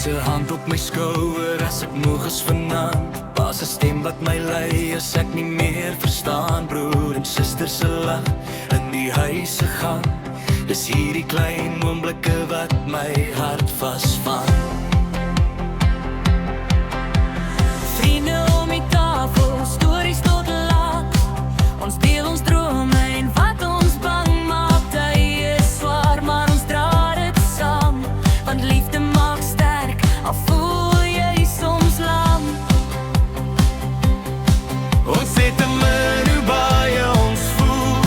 se hand op my skouer as ek moeg is vanaand. Pa se stem wat my lei as ek nie meer verstaan. Broer en suster se lag in die huis se gang. Dis hierdie klein oomblikke wat my hart vasvang. Vriende om die tafel, stories tot laat. Ons deel ons drome en wat ons bang maak. Tye is swaar, maar ons dra dit saam. Want liefde maak sterk, al voel jy soms lam. Ons het te min hoe baie ons voel.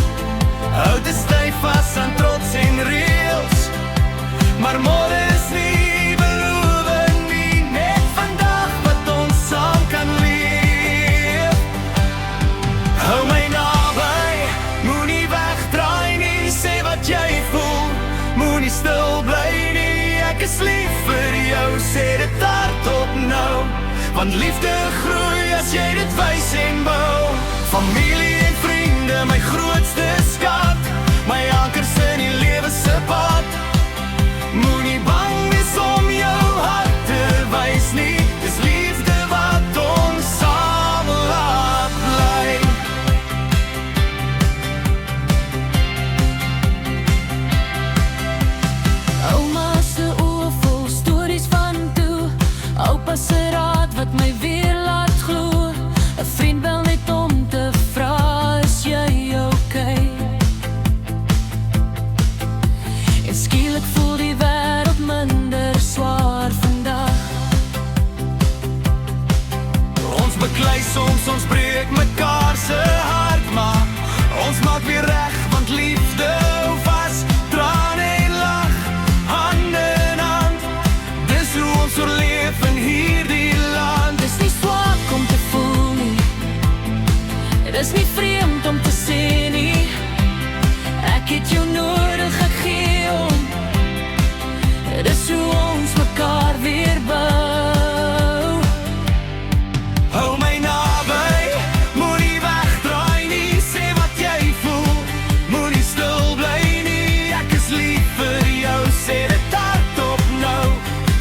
Houd te styf vas aan trots en reëls. Maar môre is nie beloof nie. Net vandag wat ons saam kan leef. Hou my naby, moenie wegdraai nie. Sê wat jy voel, moenie stil bly nie. Ek is lief vir jou, sê dit hardop nou. Want liefde groei as jy dit wys en bou. Familie en vriende, my grootste skat. My ankers in die lewe se pad. Moenie bang wees om jou hart te wys nie. Dis liefde wat ons saam laat bly. Ouma se oë vol stories van toe. Oupa se raad wat my weer laat glo. 'n Vriend bel net om te vra, is jy okay? En skielik voel die wêreld minder swaar vandag. Ons beklei soms, ons breek mekaar se hart. Maar ons maak weer reg, want liefde hou vas. Trane en lag, hande in hand. Dis hoe ons oorleef in hierdie land. Dis nie swak om te voel nie. Dis nie vreemd om te sê nie. Ek het jou nodig, ek gee om. Dis hoe ons mekaar weer bou. Hou my naby, moenie wegdraai nie. Sê wat jy voel, moenie stil bly nie. Ek is lief vir jou, sê dit hardop nou.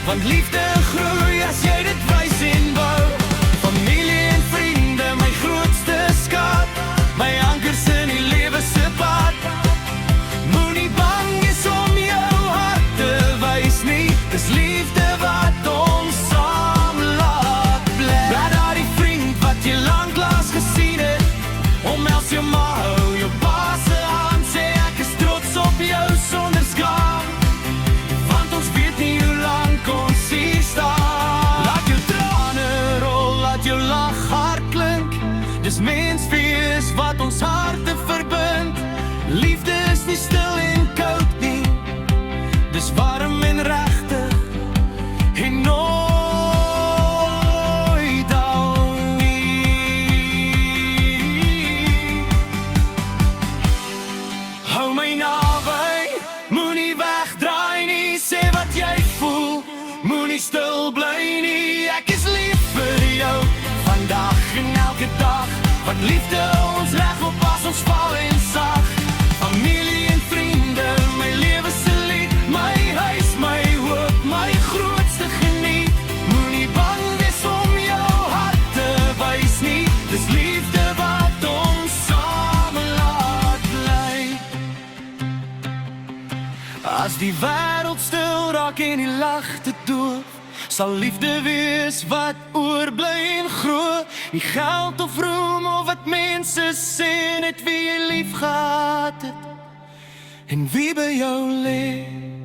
Want liefde groei as jy dit wys en bou. Familie en vriende, my grootste skat. My ankers in die lewe se pad. Moenie bang wees om jou hart te wys nie. Dis liefde wat ons saam laat bly. Laat daardie vriend wat jy lanklaas gesien het. Omhels jou ma, hou jou pa se hand. Sê ek is trots op jou sonder skaam. Want ons weet nie hoe lank ons hier staan. Laat jou trane rol, laat jou lach hard klink. Dis mens wees wat ons harte verbind. Liefde is nie stil en koud nie. Dis warm en regtig en nooit down nie. Hou my naby, moenie wegdraai nie. Sê wat jy voel, moenie stil bly nie. Ek is lief vir jou, vandag en elke dag. Want liefde ons reg op as ons val en sag. Familie en vriende, my lewe se lied. My huis, my hoop, my grootste geniet. Moenie bang wees om jou hart te wys nie. Dis liefde wat ons saam laat bly. As die wêreld stil raak en die lagte doof, sal liefde wees wat oorbly en groei. Nie geld of roem of wat mense sê, net wie jy lief gehad het en wie by jou lê.